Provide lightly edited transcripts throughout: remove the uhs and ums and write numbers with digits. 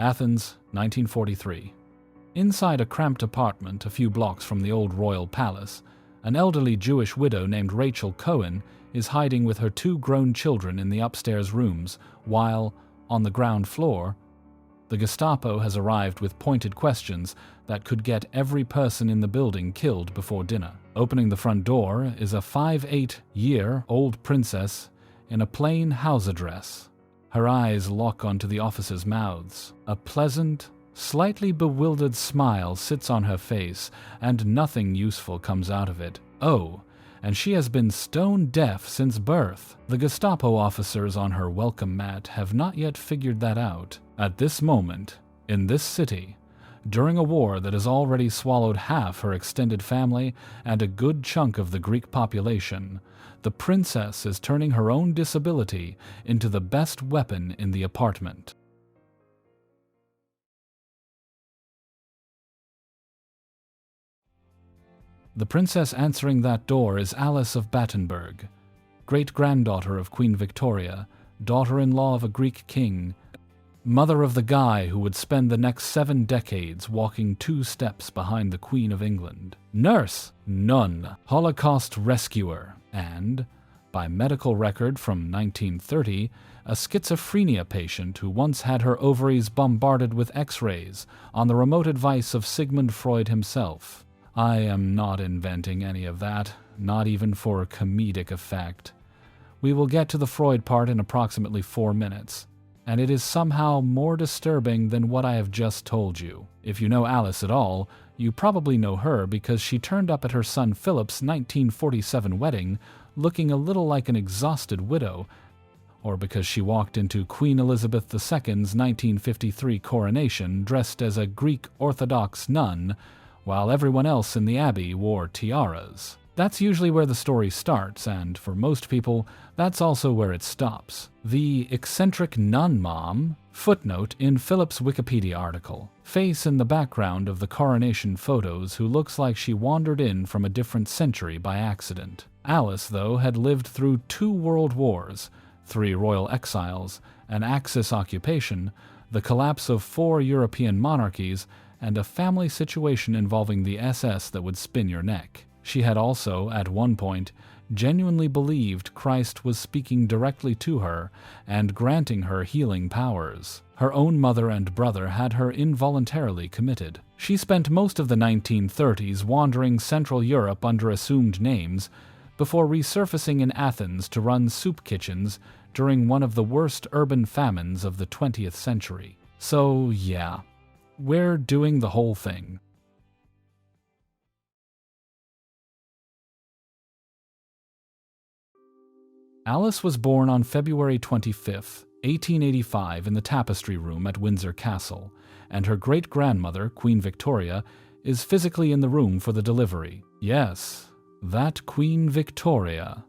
Athens, 1943. Inside a cramped apartment a few blocks from the old royal palace, an elderly Jewish widow named Rachel Cohen is hiding with her 2 grown children in the upstairs rooms, while, on the ground floor, the Gestapo has arrived with pointed questions that could get every person in the building killed before dinner. Opening the front door is a 5-8-year-old princess in a plain house dress. Her eyes lock onto the officers' mouths. A pleasant, slightly bewildered smile sits on her face, and nothing useful comes out of it. Oh, and she has been stone deaf since birth. The Gestapo officers on her welcome mat have not yet figured that out. At this moment, in this city, during a war that has already swallowed half her extended family and a good chunk of the Greek population, the princess is turning her own disability into the best weapon in the apartment. The princess answering that door is Alice of Battenberg, great-granddaughter of Queen Victoria, daughter-in-law of a Greek king, mother of the guy who would spend the next 7 decades walking 2 steps behind the Queen of England, nurse, nun, Holocaust rescuer, and, by medical record from 1930, a schizophrenia patient who once had her ovaries bombarded with X-rays on the remote advice of Sigmund Freud himself. I am not inventing any of that, not even for comedic effect. We will get to the Freud part in approximately 4 minutes, and it is somehow more disturbing than what I have just told you. If you know Alice at all, you probably know her because she turned up at her son Philip's 1947 wedding looking a little like an exhausted widow, or because she walked into Queen Elizabeth II's 1953 coronation dressed as a Greek Orthodox nun, while everyone else in the abbey wore tiaras. That's usually where the story starts, and for most people, that's also where it stops. The eccentric nun mom, footnote in Philip's Wikipedia article, face in the background of the coronation photos who looks like she wandered in from a different century by accident. Alice, though, had lived through 2 world wars, 3 royal exiles, an Axis occupation, the collapse of 4 European monarchies, and a family situation involving the SS that would spin your neck. She had also, at one point, genuinely believed Christ was speaking directly to her and granting her healing powers. Her own mother and brother had her involuntarily committed. She spent most of the 1930s wandering Central Europe under assumed names before resurfacing in Athens to run soup kitchens during one of the worst urban famines of the 20th century. So, yeah. We're doing the whole thing. Alice was born on February 25, 1885 in the Tapestry Room at Windsor Castle, and her great-grandmother, Queen Victoria, is physically in the room for the delivery. Yes, that Queen Victoria.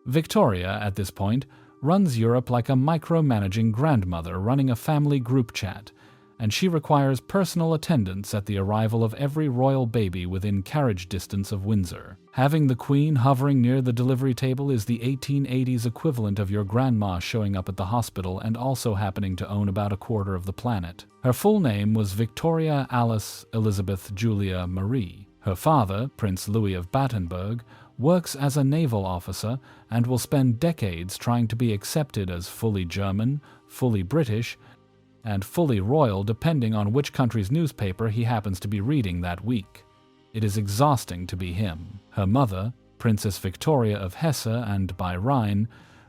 Victoria, at this point, runs Europe like a micromanaging grandmother running a family group chat, and she requires personal attendance at the arrival of every royal baby within carriage distance of Windsor. Having the Queen hovering near the delivery table is the 1880s equivalent of your grandma showing up at the hospital and also happening to own about a quarter of the planet. Her full name was Victoria Alice Elizabeth Julia Marie. Her father, Prince Louis of Battenberg, works as a naval officer and will spend decades trying to be accepted as fully German, fully British, and fully royal depending on which country's newspaper he happens to be reading that week. It is exhausting to be him. Her mother, Princess Victoria of Hesse and by Rhine,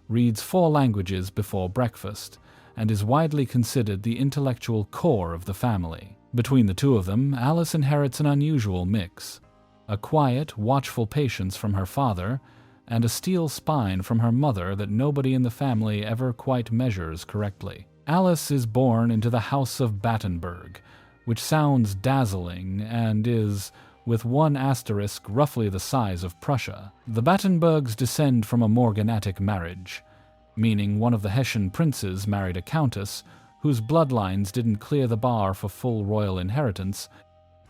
reads 4 languages before breakfast, and is widely considered the intellectual core of the family. Between the 2 of them, Alice inherits an unusual mix: a quiet, watchful patience from her father, and a steel spine from her mother that nobody in the family ever quite measures correctly. Alice is born into the House of Battenberg, which sounds dazzling and is, with one asterisk, roughly the size of Prussia. The Battenbergs descend from a morganatic marriage, meaning one of the Hessian princes married a countess whose bloodlines didn't clear the bar for full royal inheritance,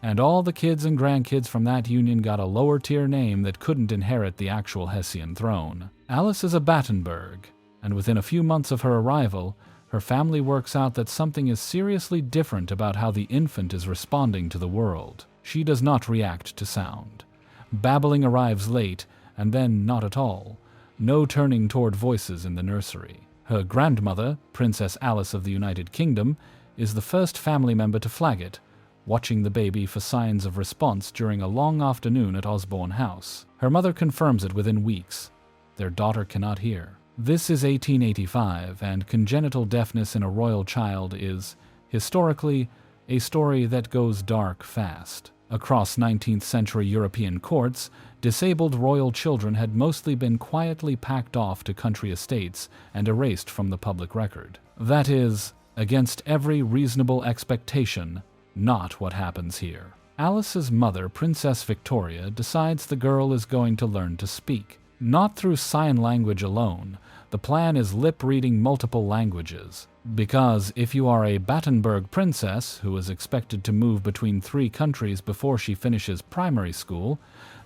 and all the kids and grandkids from that union got a lower-tier name that couldn't inherit the actual Hessian throne. Alice is a Battenberg, and within a few months of her arrival, her family works out that something is seriously different about how the infant is responding to the world. She does not react to sound. Babbling arrives late, and then not at all. No turning toward voices in the nursery. Her grandmother, Princess Alice of the United Kingdom, is the first family member to flag it, watching the baby for signs of response during a long afternoon at Osborne House. Her mother confirms it within weeks. Their daughter cannot hear. This is 1885, and congenital deafness in a royal child is, historically, a story that goes dark fast. Across 19th century European courts, disabled royal children had mostly been quietly packed off to country estates and erased from the public record. That is, against every reasonable expectation, not what happens here. Alice's mother, Princess Victoria, decides the girl is going to learn to speak. Not through sign language alone. The plan is lip-reading multiple languages. Because if you are a Battenberg princess who is expected to move between 3 countries before she finishes primary school,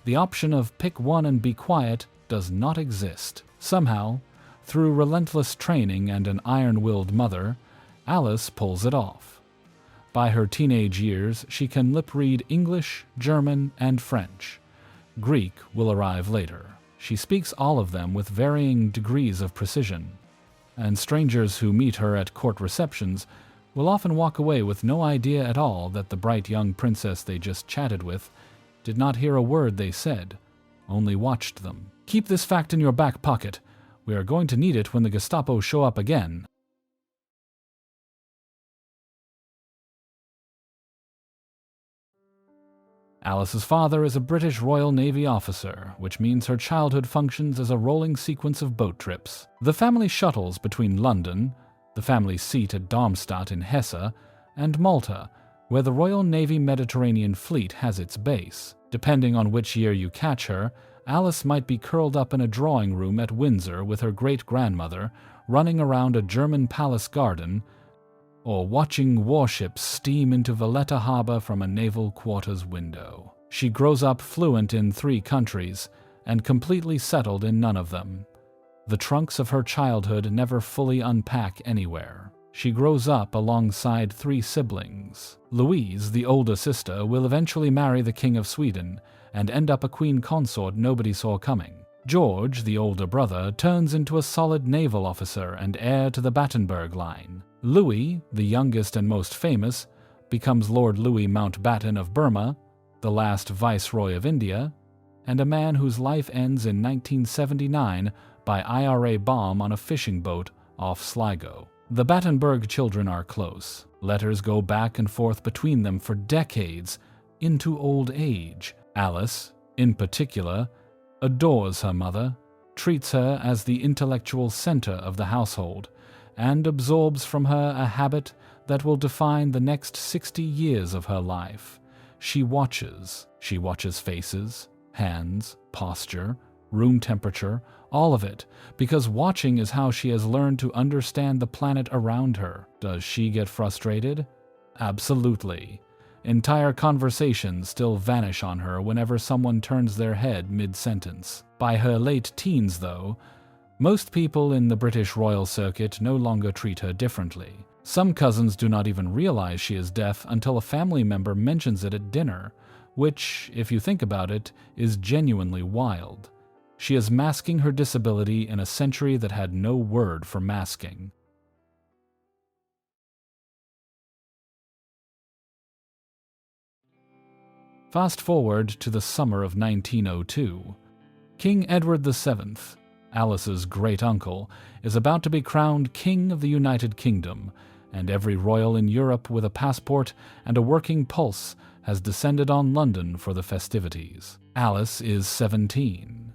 the option of pick one and be quiet does not exist. Somehow, through relentless training and an iron-willed mother, Alice pulls it off. By her teenage years, she can lip-read English, German, and French. Greek will arrive later. She speaks all of them with varying degrees of precision, and strangers who meet her at court receptions will often walk away with no idea at all that the bright young princess they just chatted with did not hear a word they said, only watched them. Keep this fact in your back pocket. We are going to need it when the Gestapo show up again. Alice's father is a British Royal Navy officer, which means her childhood functions as a rolling sequence of boat trips. The family shuttles between London, the family seat at Darmstadt in Hesse, and Malta, where the Royal Navy Mediterranean Fleet has its base. Depending on which year you catch her, Alice might be curled up in a drawing room at Windsor with her great-grandmother, running around a German palace garden, or watching warships steam into Valletta Harbor from a naval quarters window. She grows up fluent in 3 countries, and completely settled in none of them. The trunks of her childhood never fully unpack anywhere. She grows up alongside 3 siblings. Louise, the older sister, will eventually marry the King of Sweden, and end up a queen consort nobody saw coming. George, the older brother, turns into a solid naval officer and heir to the Battenberg line. Louis, the youngest and most famous, becomes Lord Louis Mountbatten of Burma, the last Viceroy of India, and a man whose life ends in 1979 by IRA bomb on a fishing boat off Sligo. The Battenberg children are close. Letters go back and forth between them for decades, into old age. Alice, in particular, adores her mother, treats her as the intellectual center of the household, and absorbs from her a habit that will define the next 60 years of her life. She watches. She watches faces, hands, posture, room temperature, all of it, because watching is how she has learned to understand the planet around her. Does she get frustrated? Absolutely. Entire conversations still vanish on her whenever someone turns their head mid-sentence. By her late teens, though, most people in the British royal circuit no longer treat her differently. Some cousins do not even realize she is deaf until a family member mentions it at dinner, which, if you think about it, is genuinely wild. She is masking her disability in a century that had no word for masking. Fast forward to the summer of 1902. King Edward VII, Alice's great-uncle, is about to be crowned King of the United Kingdom, and every royal in Europe with a passport and a working pulse has descended on London for the festivities. Alice is 17.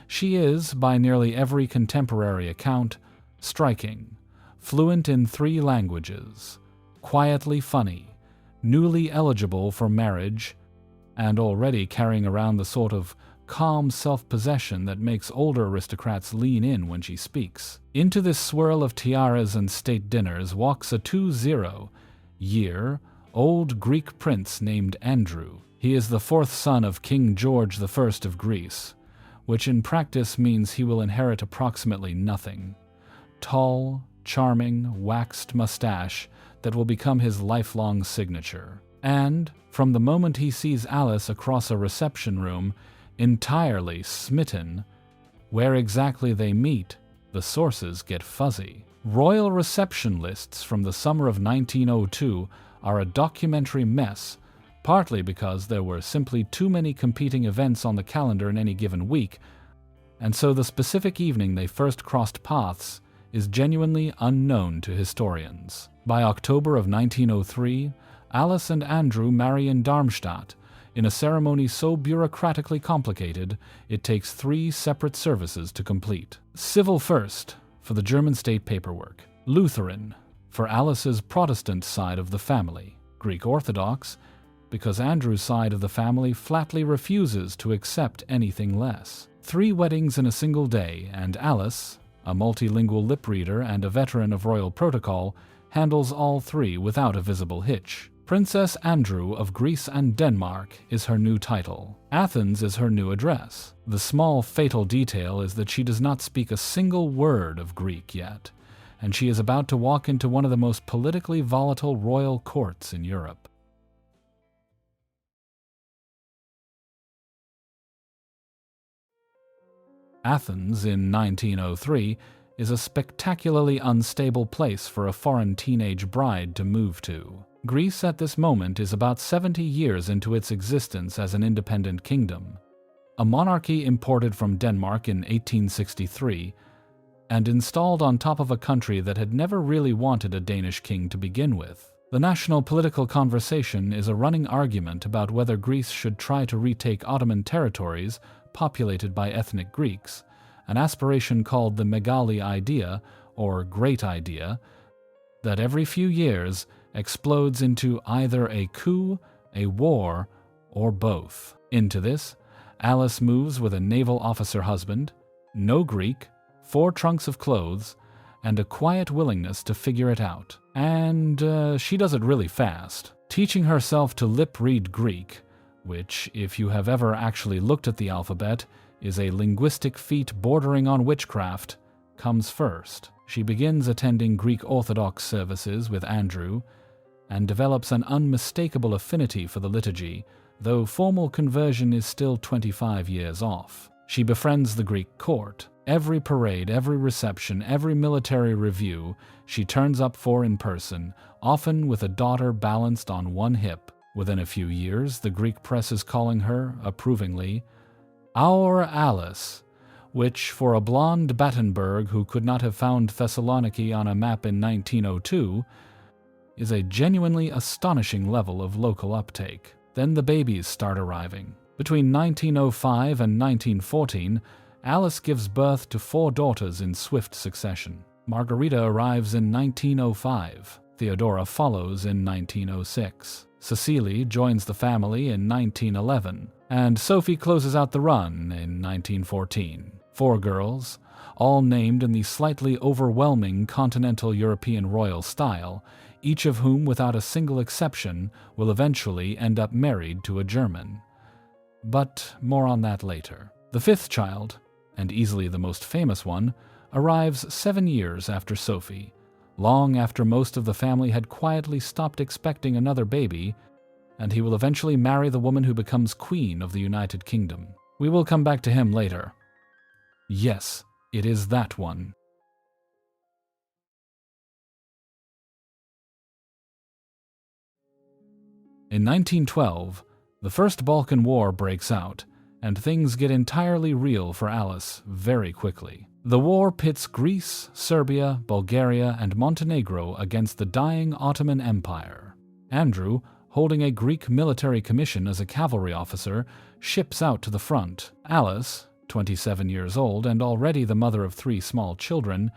She is, by nearly every contemporary account, striking, fluent in 3 languages, quietly funny, newly eligible for marriage, and already carrying around the sort of calm self-possession that makes older aristocrats lean in when she speaks. Into this swirl of tiaras and state dinners walks a 20-year old Greek prince named Andrew. He is the 4th son of King George I of Greece, which in practice means he will inherit approximately nothing. Tall, charming, waxed mustache that will become his lifelong signature. And, from the moment he sees Alice across a reception room, entirely smitten, where exactly they meet, the sources get fuzzy. Royal reception lists from the summer of 1902 are a documentary mess, partly because there were simply too many competing events on the calendar in any given week, and so the specific evening they first crossed paths is genuinely unknown to historians. By October of 1903, Alice and Andrew marry in Darmstadt, in a ceremony so bureaucratically complicated it takes 3 separate services to complete. Civil first, for the German state paperwork. Lutheran, for Alice's Protestant side of the family. Greek Orthodox, because Andrew's side of the family flatly refuses to accept anything less. 3 weddings in a single day, and Alice, a multilingual lip reader and a veteran of royal protocol, handles all 3 without a visible hitch. Princess Andrew of Greece and Denmark is her new title. Athens is her new address. The small fatal detail is that she does not speak a single word of Greek yet, and she is about to walk into one of the most politically volatile royal courts in Europe. Athens in 1903 is a spectacularly unstable place for a foreign teenage bride to move to. Greece at this moment is about 70 years into its existence as an independent kingdom, a monarchy imported from Denmark in 1863, and installed on top of a country that had never really wanted a Danish king to begin with. The national political conversation is a running argument about whether Greece should try to retake Ottoman territories populated by ethnic Greeks, an aspiration called the Megali idea, or Great Idea, that every few years explodes into either a coup, a war, or both. Into this, Alice moves with a naval officer husband, no Greek, 4 trunks of clothes, and a quiet willingness to figure it out. And she does it really fast, teaching herself to lip-read Greek, which, if you have ever actually looked at the alphabet, is a linguistic feat bordering on witchcraft, comes first. She begins attending Greek Orthodox services with Andrew, and develops an unmistakable affinity for the liturgy, though formal conversion is still 25 years off. She befriends the Greek court. Every parade, every reception, every military review, she turns up for in person, often with a daughter balanced on one hip. Within a few years, the Greek press is calling her, approvingly, "Our Alice," which, for a blonde Battenberg who could not have found Thessaloniki on a map in 1902, is a genuinely astonishing level of local uptake. Then the babies start arriving. Between 1905 and 1914, Alice gives birth to 4 daughters in swift succession. Margarita arrives in 1905. Theodora follows in 1906. Cecily joins the family in 1911. And Sophie closes out the run in 1914. 4 girls, all named in the slightly overwhelming continental European royal style, each of whom, without a single exception, will eventually end up married to a German. But more on that later. The 5th child, and easily the most famous one, arrives 7 years after Sophie, long after most of the family had quietly stopped expecting another baby, and he will eventually marry the woman who becomes Queen of the United Kingdom. We will come back to him later. Yes, it is that one. In 1912, the First Balkan War breaks out, and things get entirely real for Alice very quickly. The war pits Greece, Serbia, Bulgaria, and Montenegro against the dying Ottoman Empire. Andrew, holding a Greek military commission as a cavalry officer, ships out to the front. Alice, 27 years old and already the mother of 3 small children,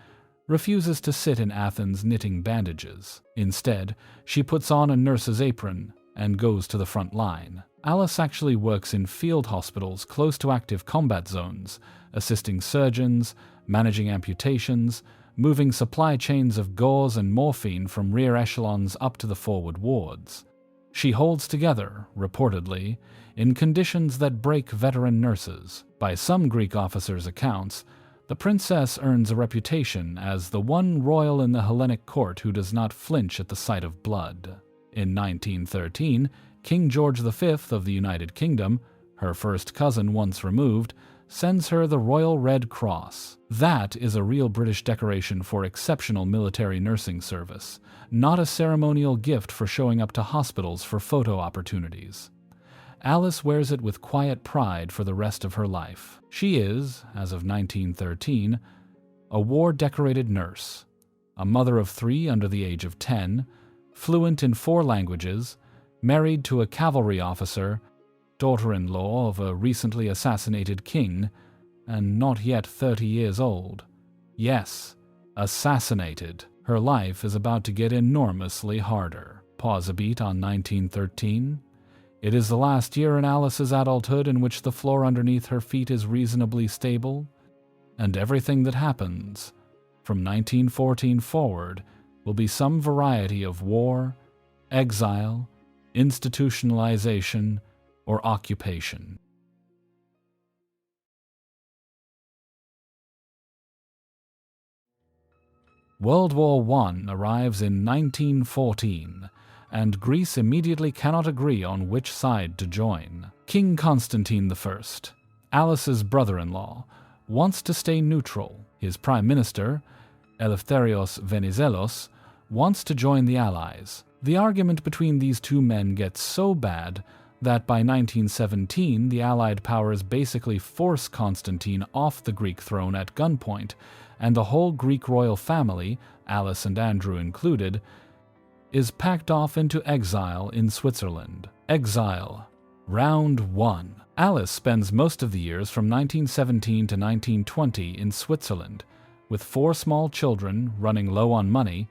refuses to sit in Athens knitting bandages. Instead, she puts on a nurse's apron and goes to the front line. Alice actually works in field hospitals close to active combat zones, assisting surgeons, managing amputations, moving supply chains of gauze and morphine from rear echelons up to the forward wards. She holds together, reportedly, in conditions that break veteran nurses. By some Greek officers' accounts, The princess earns a reputation as the one royal in the Hellenic court who does not flinch at the sight of blood. In 1913, King George V of the United Kingdom, her first cousin once removed, sends her the Royal Red Cross. That is a real British decoration for exceptional military nursing service, not a ceremonial gift for showing up to hospitals for photo opportunities. Alice wears it with quiet pride for the rest of her life. She is, as of 1913, a war-decorated nurse, a mother of 3 under the age of 10, fluent in 4 languages, married to a cavalry officer, daughter-in-law of a recently assassinated king, and not yet 30 years old. Yes, assassinated. Her life is about to get enormously harder. Pause a beat on 1913. It is the last year in Alice's adulthood in which the floor underneath her feet is reasonably stable, and everything that happens from 1914 forward will be some variety of war, exile, institutionalization, or occupation. World War I arrives in 1914, and Greece immediately cannot agree on which side to join. King Constantine I, Alice's brother-in-law, wants to stay neutral. His prime minister, Eleftherios Venizelos, wants to join the Allies. The argument between these two men gets so bad that by 1917 the Allied powers basically force Constantine off the Greek throne at gunpoint, and the whole Greek royal family, Alice and Andrew included, is packed off into exile in Switzerland. Exile. Round 1. Alice spends most of the years from 1917 to 1920 in Switzerland, with 4 small children running low on money,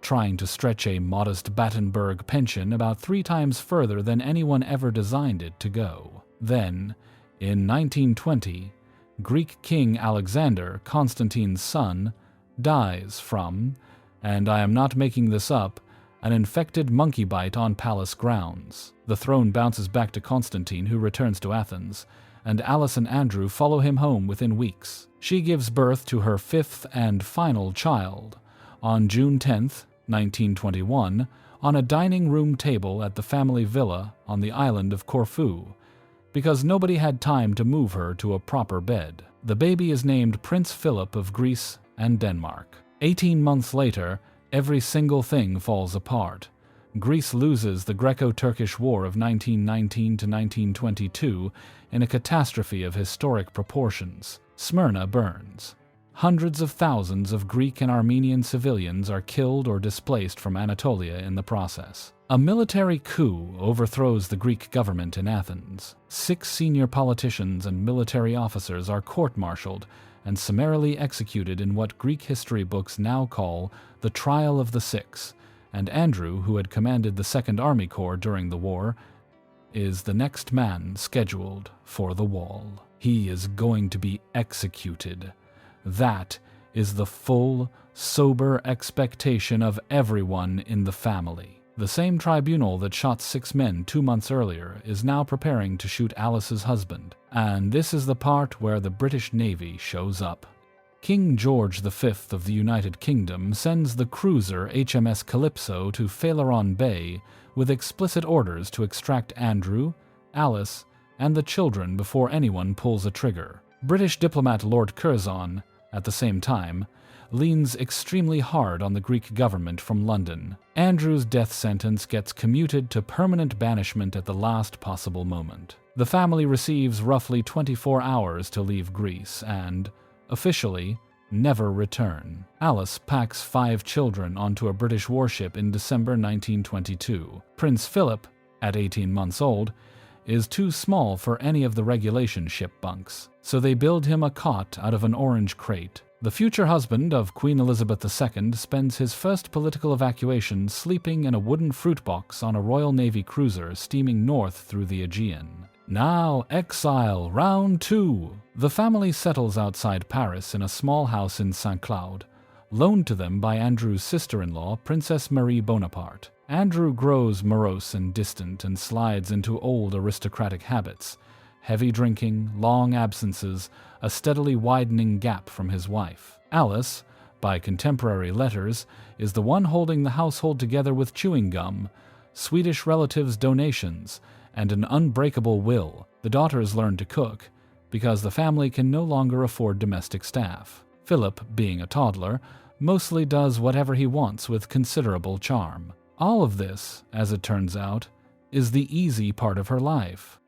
trying to stretch a modest Battenberg pension about 3 times further than anyone ever designed it to go. Then, in 1920, Greek King Alexander, Constantine's son, dies from, and I am not making this up, an infected monkey bite on palace grounds. The throne bounces back to Constantine, who returns to Athens, and Alice and Andrew follow him home within weeks. She gives birth to her 5th and final child on June 10th, 1921, on a dining room table at the family villa on the island of Corfu, because nobody had time to move her to a proper bed. The baby is named Prince Philip of Greece and Denmark. 18 months later, every single thing falls apart. Greece loses the Greco-Turkish War of 1919 to 1922 in a catastrophe of historic proportions. Smyrna burns. Hundreds of thousands of Greek and Armenian civilians are killed or displaced from Anatolia in the process. A military coup overthrows the Greek government in Athens. 6 senior politicians and military officers are court-martialed and summarily executed in what Greek history books now call the Trial of the Six, and Andrew, who had commanded the Second Army Corps during the war, is the next man scheduled for the wall. He is going to be executed. That is the full, sober expectation of everyone in the family. The same tribunal that shot 6 men 2 months earlier is now preparing to shoot Alice's husband, and this is the part where the British Navy shows up. King George V of the United Kingdom sends the cruiser HMS Calypso to Phaleron Bay with explicit orders to extract Andrew, Alice, and the children before anyone pulls a trigger. British diplomat Lord Curzon, at the same time, leans extremely hard on the Greek government from London. Andrew's death sentence gets commuted to permanent banishment at the last possible moment. The family receives roughly 24 hours to leave Greece and, officially, never return. Alice packs 5 children onto a British warship in December 1922. Prince Philip, at 18 months old, is too small for any of the regulation ship bunks, so they build him a cot out of an orange crate. The future husband of Queen Elizabeth II spends his first political evacuation sleeping in a wooden fruit box on a Royal Navy cruiser steaming north through the Aegean. Now, exile, round 2. The family settles outside Paris in a small house in Saint-Cloud, loaned to them by Andrew's sister-in-law, Princess Marie Bonaparte. Andrew grows morose and distant and slides into old aristocratic habits, heavy drinking, long absences, a steadily widening gap from his wife. Alice, by contemporary letters, is the one holding the household together with chewing gum, Swedish relatives' donations, and an unbreakable will. The daughters learn to cook, because the family can no longer afford domestic staff. Philip, being a toddler, mostly does whatever he wants with considerable charm. All of this, as it turns out, is the easy part of her life.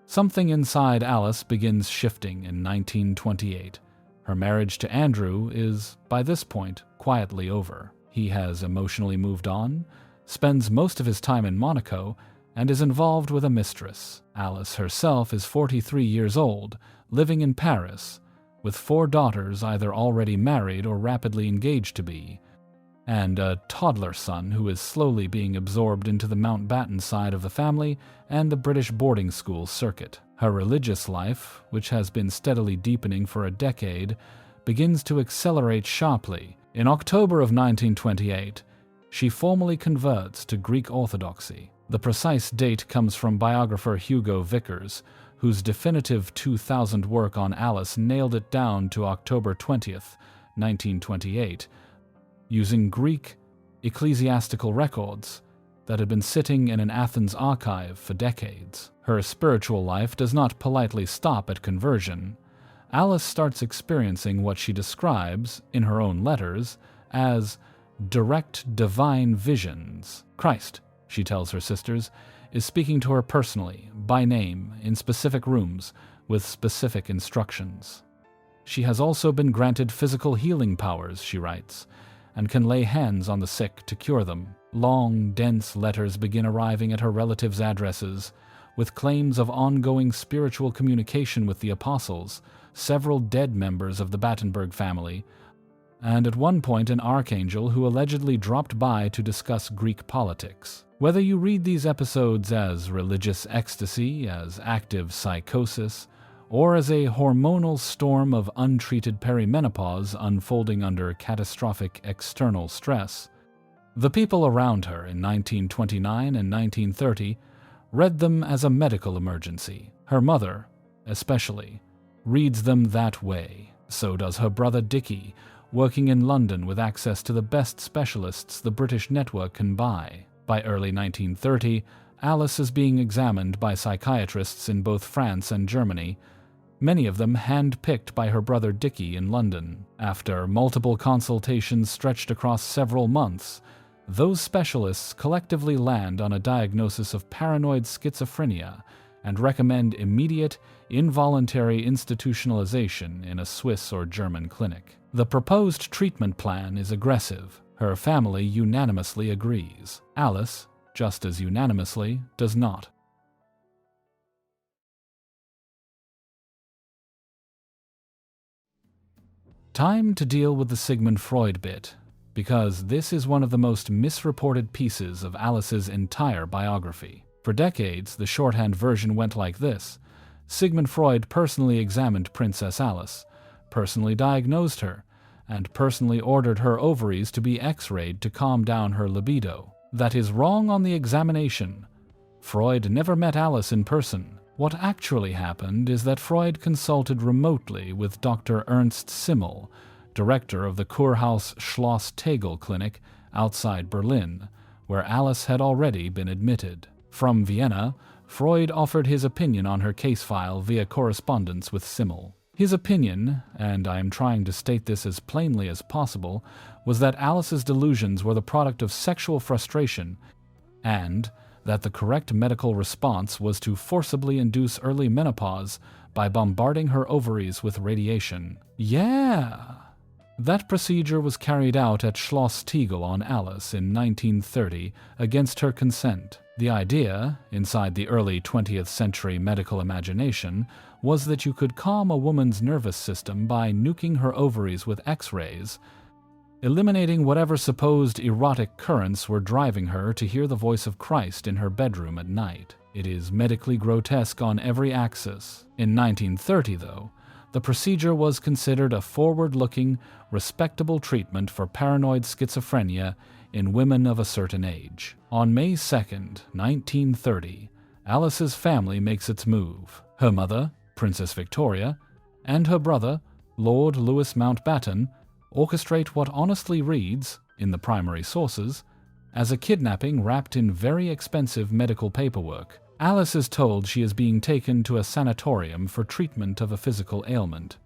Something inside Alice begins shifting in 1928. Her marriage to Andrew is, by this point, quietly over. He has emotionally moved on, spends most of his time in Monaco, and is involved with a mistress. Alice herself is 43 years old, living in Paris, with 4 daughters either already married or rapidly engaged to be, and a toddler son who is slowly being absorbed into the Mountbatten side of the family and the British boarding school circuit. Her religious life, which has been steadily deepening for a decade, begins to accelerate sharply. In October of 1928, she formally converts to Greek Orthodoxy. The precise date comes from biographer Hugo Vickers, whose definitive 2000 work on Alice nailed it down to October 20th, 1928, using Greek ecclesiastical records that had been sitting in an Athens archive for decades. Her spiritual life does not politely stop at conversion. Alice starts experiencing what she describes, in her own letters, as direct divine visions. Christ, she tells her sisters, is speaking to her personally, by name, in specific rooms, with specific instructions. She has also been granted physical healing powers, she writes, and can lay hands on the sick to cure them. Long, dense letters begin arriving at her relatives' addresses, with claims of ongoing spiritual communication with the apostles, several dead members of the Battenberg family, and at one point an archangel who allegedly dropped by to discuss Greek politics. Whether you read these episodes as religious ecstasy, as active psychosis, or as a hormonal storm of untreated perimenopause unfolding under catastrophic external stress, the people around her in 1929 and 1930 read them as a medical emergency. Her mother, especially, reads them that way. So does her brother Dickie, working in London with access to the best specialists the British network can buy. By early 1930, Alice is being examined by psychiatrists in both France and Germany, many of them hand-picked by her brother Dickie in London. After multiple consultations stretched across several months, those specialists collectively land on a diagnosis of paranoid schizophrenia and recommend immediate, involuntary institutionalization in a Swiss or German clinic. The proposed treatment plan is aggressive. Her family unanimously agrees. Alice, just as unanimously, does not. Time to deal with the Sigmund Freud bit, because this is one of the most misreported pieces of Alice's entire biography. For decades, the shorthand version went like this: Sigmund Freud personally examined Princess Alice, personally diagnosed her, and personally ordered her ovaries to be x-rayed to calm down her libido. That is wrong on the examination. Freud never met Alice in person. What actually happened is that Freud consulted remotely with Dr. Ernst Simmel, director of the Kurhaus Schloss Tegel clinic outside Berlin, where Alice had already been admitted. From Vienna, Freud offered his opinion on her case file via correspondence with Simmel. His opinion, and I am trying to state this as plainly as possible, was that Alice's delusions were the product of sexual frustration, and that the correct medical response was to forcibly induce early menopause by bombarding her ovaries with radiation. Yeah! That procedure was carried out at Schloss Tegel on Alice in 1930 against her consent. The idea, inside the early 20th century medical imagination, was that you could calm a woman's nervous system by nuking her ovaries with X-rays, eliminating whatever supposed erotic currents were driving her to hear the voice of Christ in her bedroom at night. It is medically grotesque on every axis. In 1930, though, the procedure was considered a forward-looking, respectable treatment for paranoid schizophrenia in women of a certain age. On May 2nd, 1930, Alice's family makes its move. Her mother, Princess Victoria, and her brother, Lord Louis Mountbatten, orchestrate what honestly reads, in the primary sources, as a kidnapping wrapped in very expensive medical paperwork. Alice is told she is being taken to a sanatorium for treatment of a physical ailment.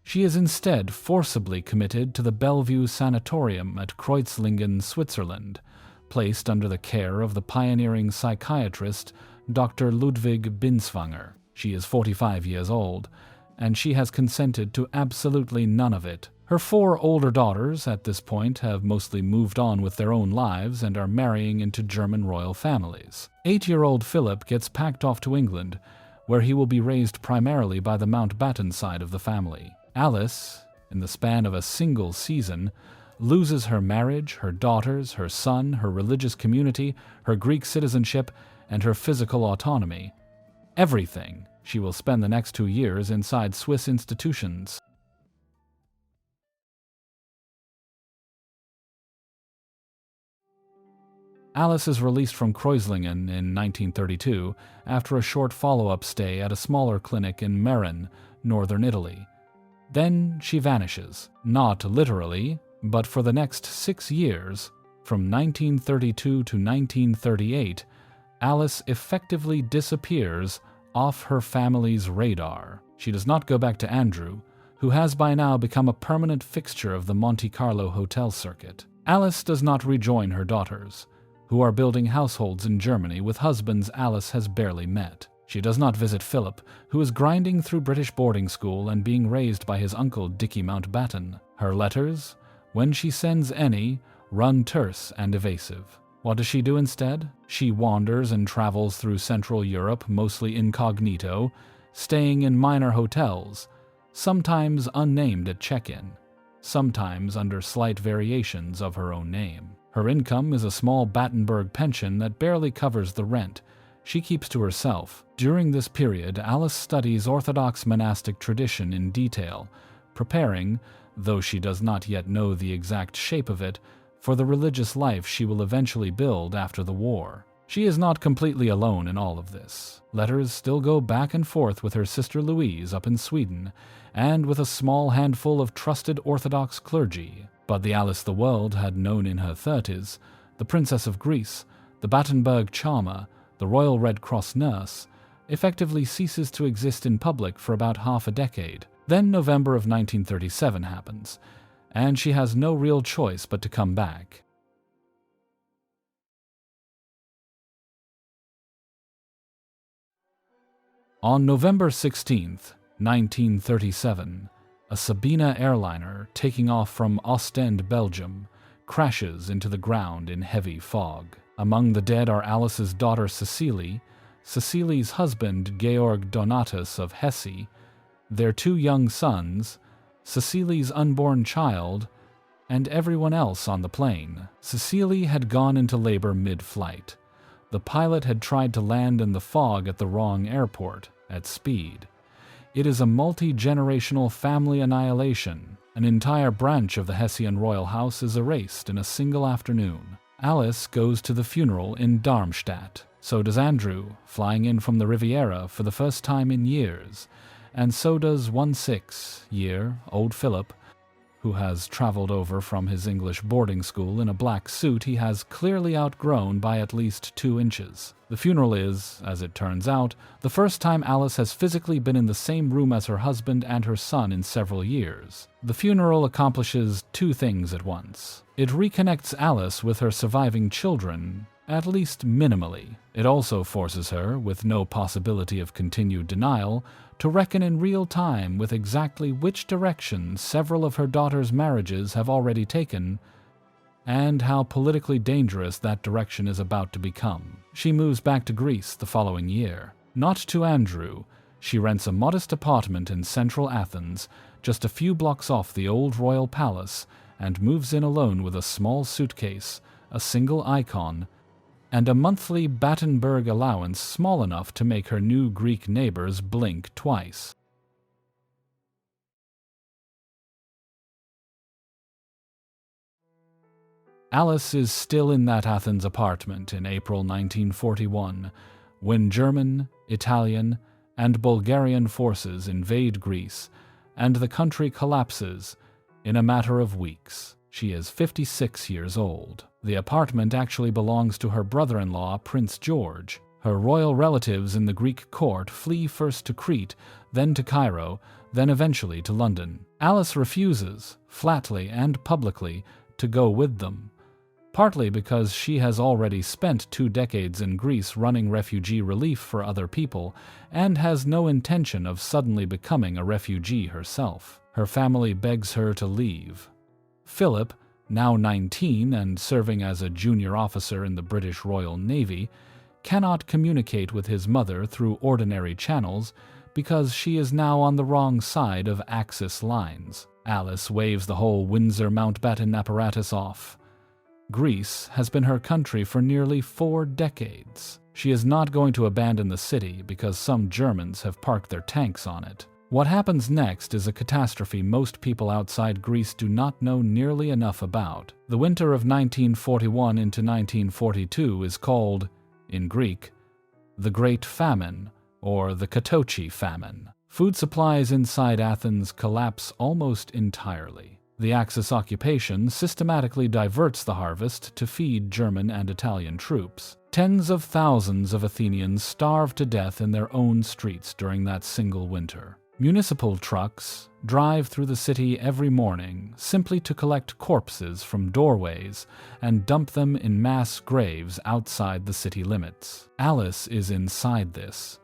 She is instead forcibly committed to the Bellevue Sanatorium at Kreuzlingen, Switzerland, placed under the care of the pioneering psychiatrist Dr. Ludwig Binswanger. She is 45 years old, and she has consented to absolutely none of it. Her 4 older daughters at this point have mostly moved on with their own lives and are marrying into German royal families. 8-year-old Philip gets packed off to England, where he will be raised primarily by the Mountbatten side of the family. Alice, in the span of a single season, loses her marriage, her daughters, her son, her religious community, her Greek citizenship, and her physical autonomy. Everything. She will spend the next 2 years inside Swiss institutions. Alice is released from Kreuzlingen in 1932 after a short follow-up stay at a smaller clinic in Meran, northern Italy. Then she vanishes, not literally, but for the next 6 years, from 1932 to 1938, Alice effectively disappears off her family's radar. She does not go back to Andrew, who has by now become a permanent fixture of the Monte Carlo hotel circuit. Alice does not rejoin her daughters, who are building households in Germany with husbands Alice has barely met. She does not visit Philip, who is grinding through British boarding school and being raised by his uncle Dickie Mountbatten. Her letters, when she sends any, run terse and evasive. What does she do instead? She wanders and travels through Central Europe, mostly incognito, staying in minor hotels, sometimes unnamed at check-in, sometimes under slight variations of her own name. Her income is a small Battenberg pension that barely covers the rent she keeps to herself. During this period, Alice studies Orthodox monastic tradition in detail, preparing, though she does not yet know the exact shape of it, for the religious life she will eventually build after the war. She is not completely alone in all of this. Letters still go back and forth with her sister Louise up in Sweden, and with a small handful of trusted Orthodox clergy. But the Alice the world had known in her 30s, the Princess of Greece, the Battenberg charmer, the Royal Red Cross nurse, effectively ceases to exist in public for about half a decade. Then November of 1937 happens, and she has no real choice but to come back. On November 16th, 1937, a Sabena airliner taking off from Ostend, Belgium, crashes into the ground in heavy fog. Among the dead are Alice's daughter Cecily, Cecily's husband Georg Donatus of Hesse, their 2 young sons, Cecily's unborn child, and everyone else on the plane. Cecily had gone into labor mid-flight. The pilot had tried to land in the fog at the wrong airport, at speed. It is a multi-generational family annihilation. An entire branch of the Hessian royal house is erased in a single afternoon. Alice goes to the funeral in Darmstadt. So does Andrew, flying in from the Riviera for the first time in years. And so does 16-year-old Philip, who has traveled over from his English boarding school in a black suit he has clearly outgrown by at least 2 inches. The funeral is, as it turns out, the first time Alice has physically been in the same room as her husband and her son in several years. The funeral accomplishes 2 things at once. It reconnects Alice with her surviving children, at least minimally. It also forces her, with no possibility of continued denial, to reckon in real time with exactly which direction several of her daughter's marriages have already taken, and how politically dangerous that direction is about to become. She moves back to Greece the following year. Not to Andrew, she rents a modest apartment in central Athens, just a few blocks off the old royal palace, and moves in alone with a small suitcase, a single icon, and a monthly Battenberg allowance small enough to make her new Greek neighbors blink twice. Alice is still in that Athens apartment in April 1941 when German, Italian, and Bulgarian forces invade Greece and the country collapses in a matter of weeks. She is 56 years old. The apartment actually belongs to her brother-in-law, Prince George. Her royal relatives in the Greek court flee first to Crete, then to Cairo, then eventually to London. Alice refuses, flatly and publicly, to go with them, partly because she has already spent 2 decades in Greece running refugee relief for other people and has no intention of suddenly becoming a refugee herself. Her family begs her to leave. Philip, now 19 and serving as a junior officer in the British Royal Navy, cannot communicate with his mother through ordinary channels because she is now on the wrong side of Axis lines. Alice waves the whole Windsor Mountbatten apparatus off. Greece has been her country for nearly 4 decades. She is not going to abandon the city because some Germans have parked their tanks on it. What happens next is a catastrophe most people outside Greece do not know nearly enough about. The winter of 1941 into 1942 is called, in Greek, the Great Famine, or the Katochi Famine. Food supplies inside Athens collapse almost entirely. The Axis occupation systematically diverts the harvest to feed German and Italian troops. Tens of thousands of Athenians starve to death in their own streets during that single winter. Municipal trucks drive through the city every morning simply to collect corpses from doorways and dump them in mass graves outside the city limits. Alice is inside this.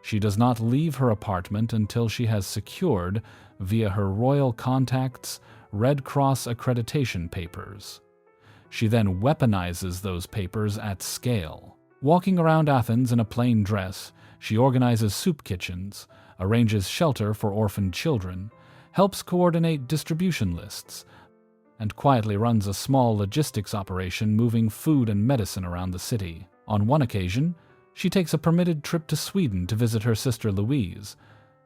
She does not leave her apartment until she has secured, via her royal contacts, Red Cross accreditation papers. She then weaponizes those papers at scale. Walking around Athens in a plain dress, she organizes soup kitchens, arranges shelter for orphaned children, helps coordinate distribution lists, and quietly runs a small logistics operation moving food and medicine around the city. On one occasion, she takes a permitted trip to Sweden to visit her sister Louise,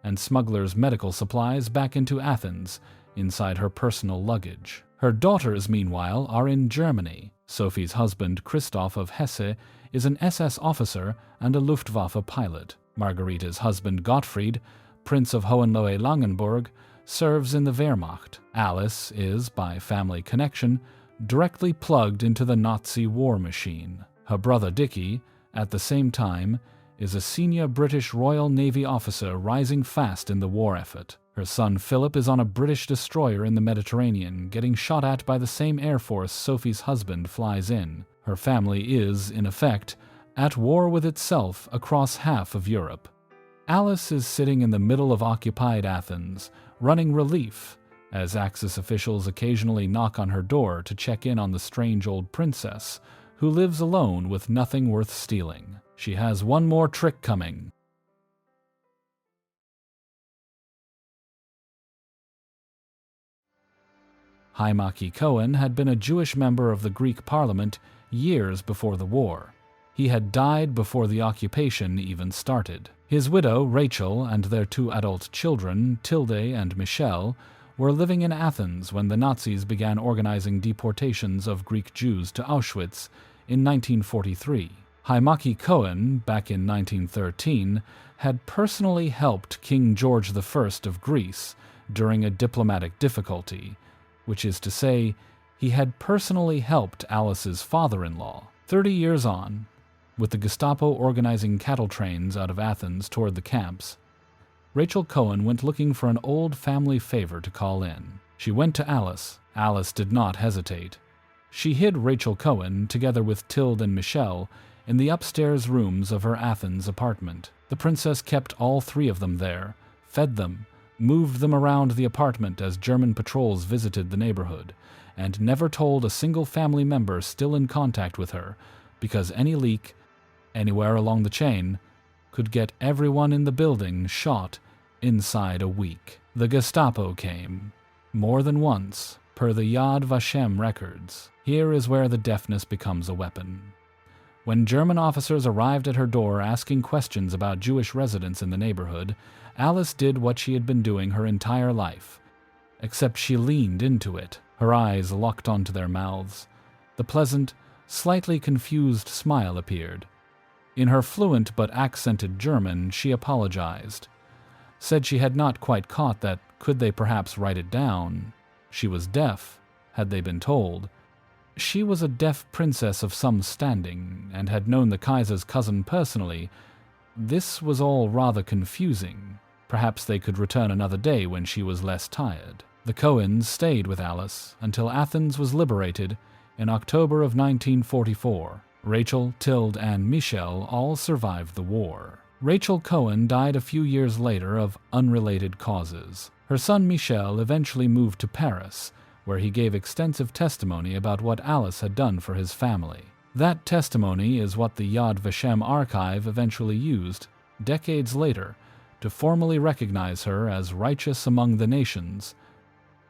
and smugglers medical supplies back into Athens inside her personal luggage. Her daughters, meanwhile, are in Germany. Sophie's husband, Christoph of Hesse, is an SS officer and a Luftwaffe pilot. Margarita's husband, Gottfried, Prince of Hohenlohe-Langenburg, serves in the Wehrmacht. Alice is, by family connection, directly plugged into the Nazi war machine. Her brother Dickie, at the same time, is a senior British Royal Navy officer rising fast in the war effort. Her son Philip is on a British destroyer in the Mediterranean, getting shot at by the same Air Force Sophie's husband flies in. Her family is, in effect, at war with itself across half of Europe. Alice is sitting in the middle of occupied Athens, running relief, as Axis officials occasionally knock on her door to check in on the strange old princess, who lives alone with nothing worth stealing. She has one more trick coming. Haimaki Cohen had been a Jewish member of the Greek parliament years before the war. He had died before the occupation even started. His widow, Rachel, and their 2 adult children, Tilde and Michelle, were living in Athens when the Nazis began organizing deportations of Greek Jews to Auschwitz in 1943. Haimaki Cohen, back in 1913, had personally helped King George I of Greece during a diplomatic difficulty, which is to say, he had personally helped Alice's father-in-law. 30 years on, with the Gestapo organizing cattle trains out of Athens toward the camps, Rachel Cohen went looking for an old family favor to call in. She went to Alice. Alice did not hesitate. She hid Rachel Cohen, together with Tilde and Michelle, in the upstairs rooms of her Athens apartment. The princess kept all 3 of them there, fed them, moved them around the apartment as German patrols visited the neighborhood, and never told a single family member still in contact with her, because any leak, anywhere along the chain, could get everyone in the building shot inside a week. The Gestapo came, more than once, per the Yad Vashem records. Here is where the deafness becomes a weapon. When German officers arrived at her door asking questions about Jewish residents in the neighborhood, Alice did what she had been doing her entire life, except she leaned into it, her eyes locked onto their mouths, The pleasant, slightly confused smile appeared. In her fluent but accented German, she apologized. Said she had not quite caught that. Could they perhaps write it down? She was deaf, had they been told. She was a deaf princess of some standing, and had known the Kaiser's cousin personally. This was all rather confusing. Perhaps they could return another day when she was less tired. The Cohens stayed with Alice until Athens was liberated in October of 1944. Rachel, Tilde, and Michel all survived the war. Rachel Cohen died a few years later of unrelated causes. Her son Michel eventually moved to Paris, where he gave extensive testimony about what Alice had done for his family. That testimony is what the Yad Vashem archive eventually used, decades later, to formally recognize her as righteous among the nations,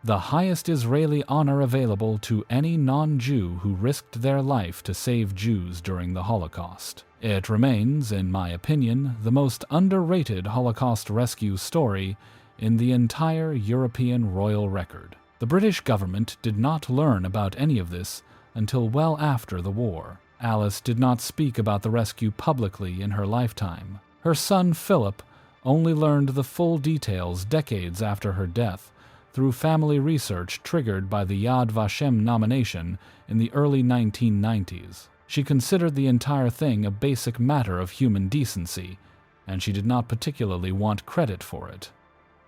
the highest Israeli honor available to any non-Jew who risked their life to save Jews during the Holocaust. It remains, in my opinion, the most underrated Holocaust rescue story in the entire European royal record. The British government did not learn about any of this until well after the war. Alice did not speak about the rescue publicly in her lifetime. Her son Philip only learned the full details decades after her death, through family research triggered by the Yad Vashem nomination in the early 1990s. She considered the entire thing a basic matter of human decency, and she did not particularly want credit for it.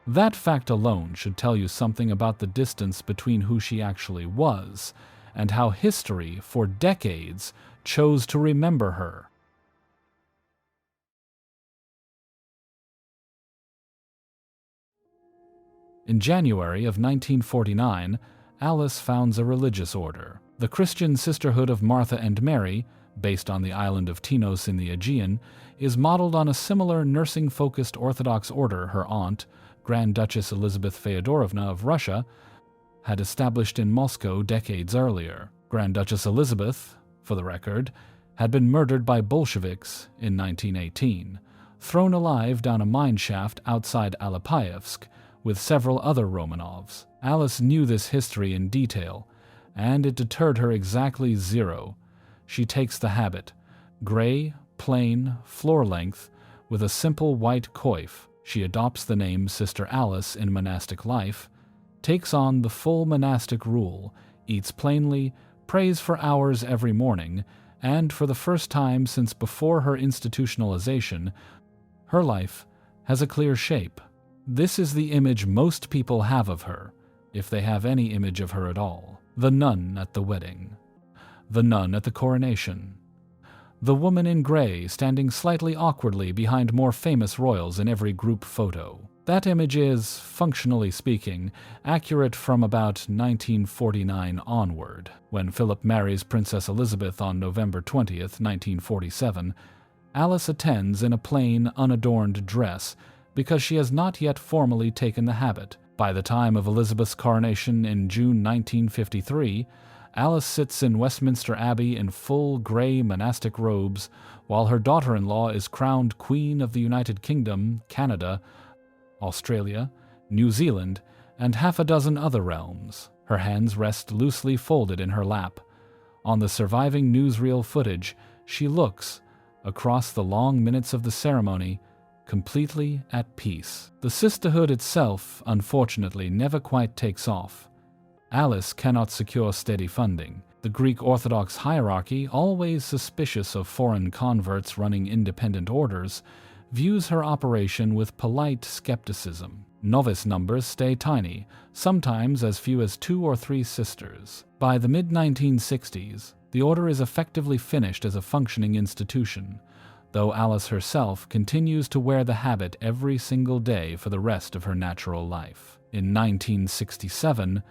That fact alone should tell you something about the distance between who she actually was, and how history, for decades, chose to remember her. In January of 1949, Alice founds a religious order. The Christian Sisterhood of Martha and Mary, based on the island of Tinos in the Aegean, is modeled on a similar nursing-focused Orthodox order her aunt, Grand Duchess Elizabeth Feodorovna of Russia, had established in Moscow decades earlier. Grand Duchess Elizabeth, for the record, had been murdered by Bolsheviks in 1918, thrown alive down a mine shaft outside Alapayevsk, with several other Romanovs. Alice knew this history in detail, and it deterred her exactly zero. She takes the habit, gray, plain, floor-length, with a simple white coif. She adopts the name Sister Alice in monastic life, takes on the full monastic rule, eats plainly, prays for hours every morning, and for the first time since before her institutionalization, her life has a clear shape. This is the image most people have of her, if they have any image of her at all. The nun at the wedding. The nun at the coronation. The woman in gray standing slightly awkwardly behind more famous royals in every group photo. That image is, functionally speaking, accurate from about 1949 onward. When Philip marries Princess Elizabeth on November 20th, 1947, Alice attends in a plain, unadorned dress, because she has not yet formally taken the habit. By the time of Elizabeth's coronation in June 1953, Alice sits in Westminster Abbey in full gray monastic robes, while her daughter-in-law is crowned Queen of the United Kingdom, Canada, Australia, New Zealand, and half a dozen other realms. Her hands rest loosely folded in her lap. On the surviving newsreel footage, she looks, across the long minutes of the ceremony, completely at peace. The sisterhood itself, unfortunately, never quite takes off. Alice cannot secure steady funding. The Greek Orthodox hierarchy, always suspicious of foreign converts running independent orders, views her operation with polite skepticism. Novice numbers stay tiny, sometimes as few as 2 or 3 sisters. By the mid-1960s, the order is effectively finished as a functioning institution, though Alice herself continues to wear the habit every single day for the rest of her natural life. In 1967,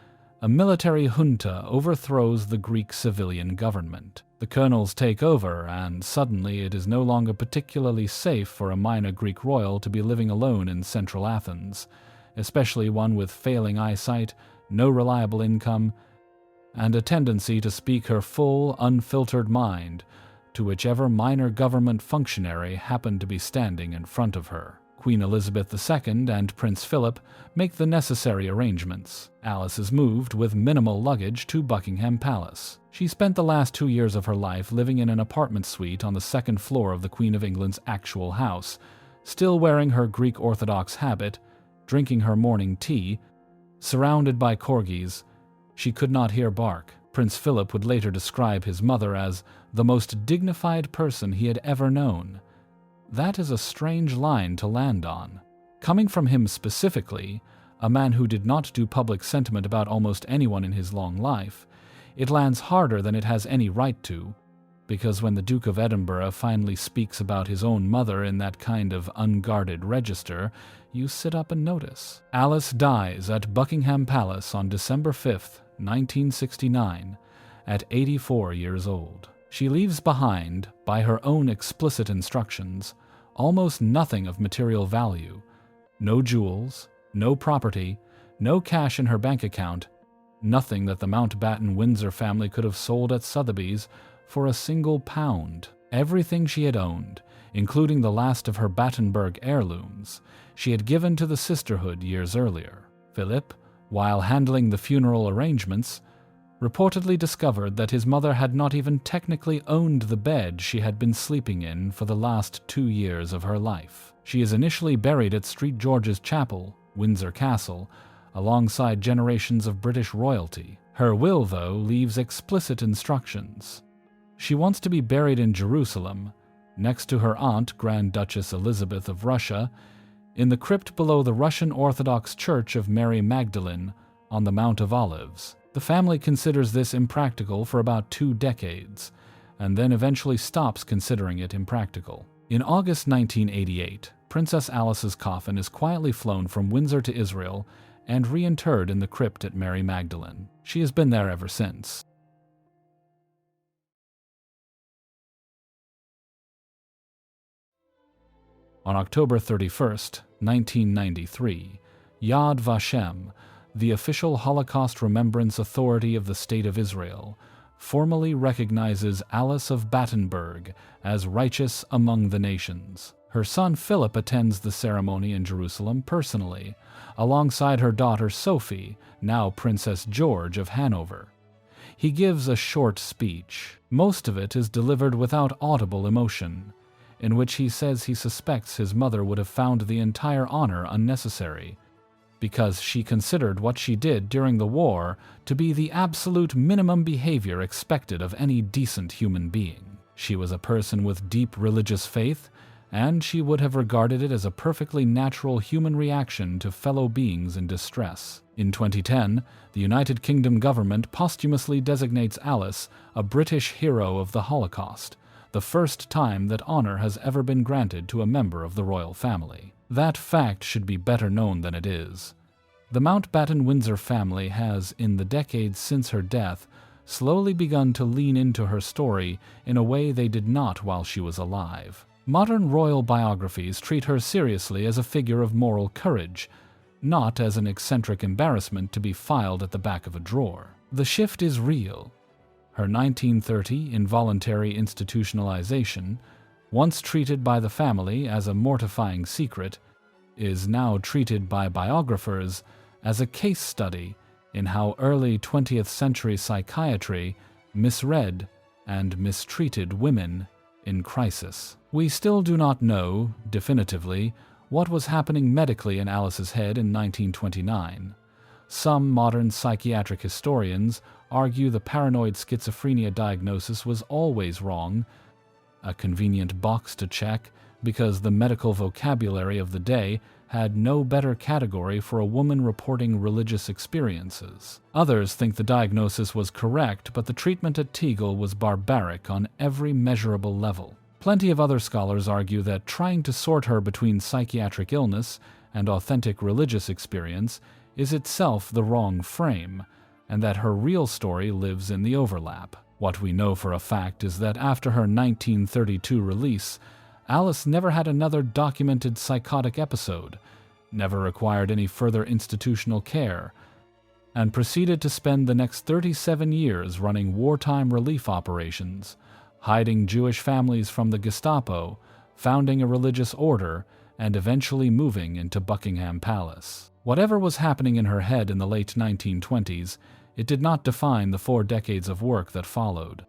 a military junta overthrows the Greek civilian government. The colonels take over, and suddenly it is no longer particularly safe for a minor Greek royal to be living alone in central Athens, especially one with failing eyesight, no reliable income, and a tendency to speak her full, unfiltered mind to whichever minor government functionary happened to be standing in front of her. Queen Elizabeth II and Prince Philip make the necessary arrangements. Alice is moved with minimal luggage to Buckingham Palace. She spent the last 2 years of her life living in an apartment suite on the second floor of the Queen of England's actual house, still wearing her Greek Orthodox habit, drinking her morning tea, surrounded by corgis. She could not hear bark. Prince Philip would later describe his mother as the most dignified person he had ever known. That is a strange line to land on. Coming from him specifically, a man who did not do public sentiment about almost anyone in his long life, it lands harder than it has any right to, because when the Duke of Edinburgh finally speaks about his own mother in that kind of unguarded register, you sit up and notice. Alice dies at Buckingham Palace on December 5th, 1969, at 84 years old. She leaves behind, by her own explicit instructions, almost nothing of material value. No jewels, no property, no cash in her bank account, nothing that the Mountbatten-Windsor family could have sold at Sotheby's for a single pound. Everything she had owned, including the last of her Battenberg heirlooms, she had given to the sisterhood years earlier. Philip, while handling the funeral arrangements, reportedly discovered that his mother had not even technically owned the bed she had been sleeping in for the last 2 years of her life. She is initially buried at St. George's Chapel, Windsor Castle, alongside generations of British royalty. Her will, though, leaves explicit instructions. She wants to be buried in Jerusalem, next to her aunt, Grand Duchess Elizabeth of Russia, in the crypt below the Russian Orthodox Church of Mary Magdalene on the Mount of Olives. The family considers this impractical for about 2 decades, and then eventually stops considering it impractical. In August 1988, Princess Alice's coffin is quietly flown from Windsor to Israel and reinterred in the crypt at Mary Magdalene. She has been there ever since. On October 31st, 1993, Yad Vashem, the official Holocaust Remembrance Authority of the State of Israel, formally recognizes Alice of Battenberg as righteous among the nations. Her son Philip attends the ceremony in Jerusalem personally, alongside her daughter Sophie, now Princess George of Hanover. He gives a short speech. Most of it is delivered without audible emotion, in which he says he suspects his mother would have found the entire honor unnecessary, because she considered what she did during the war to be the absolute minimum behavior expected of any decent human being. She was a person with deep religious faith, and she would have regarded it as a perfectly natural human reaction to fellow beings in distress. In 2010, the United Kingdom government posthumously designates Alice a British hero of the Holocaust, the first time that honor has ever been granted to a member of the royal family. That fact should be better known than it is. The Mountbatten-Windsor family has, in the decades since her death, slowly begun to lean into her story in a way they did not while she was alive. Modern royal biographies treat her seriously as a figure of moral courage, not as an eccentric embarrassment to be filed at the back of a drawer. The shift is real. Her 1930 involuntary institutionalization, once treated by the family as a mortifying secret, is now treated by biographers as a case study in how early 20th century psychiatry misread and mistreated women in crisis. We still do not know, definitively, what was happening medically in Alice's head in 1929. Some modern psychiatric historians argue the paranoid schizophrenia diagnosis was always wrong, a convenient box to check because the medical vocabulary of the day had no better category for a woman reporting religious experiences. Others think the diagnosis was correct, but the treatment at Tegel was barbaric on every measurable level. Plenty of other scholars argue that trying to sort her between psychiatric illness and authentic religious experience is itself the wrong frame, and that her real story lives in the overlap. What we know for a fact is that after her 1932 release, Alice never had another documented psychotic episode, never required any further institutional care, and proceeded to spend the next 37 years running wartime relief operations, hiding Jewish families from the Gestapo, founding a religious order, and eventually moving into Buckingham Palace. Whatever was happening in her head in the late 1920s, it did not define the 4 decades of work that followed.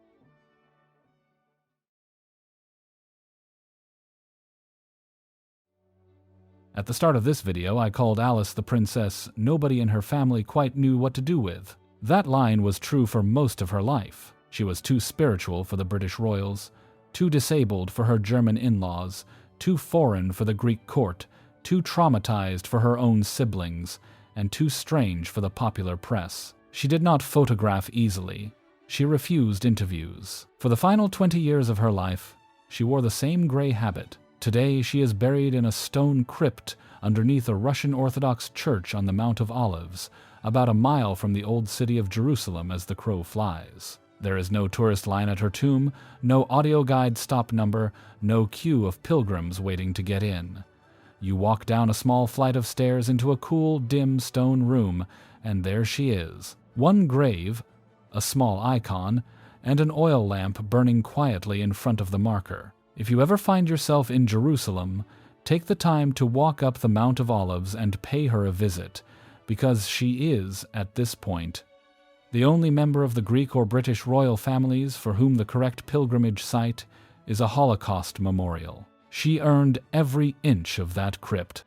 At the start of this video, I called Alice the princess nobody in her family quite knew what to do with. That line was true for most of her life. She was too spiritual for the British royals, too disabled for her German in-laws, too foreign for the Greek court, too traumatized for her own siblings, and too strange for the popular press. She did not photograph easily. She refused interviews. For the final 20 years of her life, she wore the same gray habit. Today, she is buried in a stone crypt underneath a Russian Orthodox church on the Mount of Olives, about a mile from the old city of Jerusalem as the crow flies. There is no tourist line at her tomb, no audio guide stop number, no queue of pilgrims waiting to get in. You walk down a small flight of stairs into a cool, dim stone room, and there she is. One grave, a small icon, and an oil lamp burning quietly in front of the marker. If you ever find yourself in Jerusalem, take the time to walk up the Mount of Olives and pay her a visit, because she is, at this point, the only member of the Greek or British royal families for whom the correct pilgrimage site is a Holocaust memorial. She earned every inch of that crypt.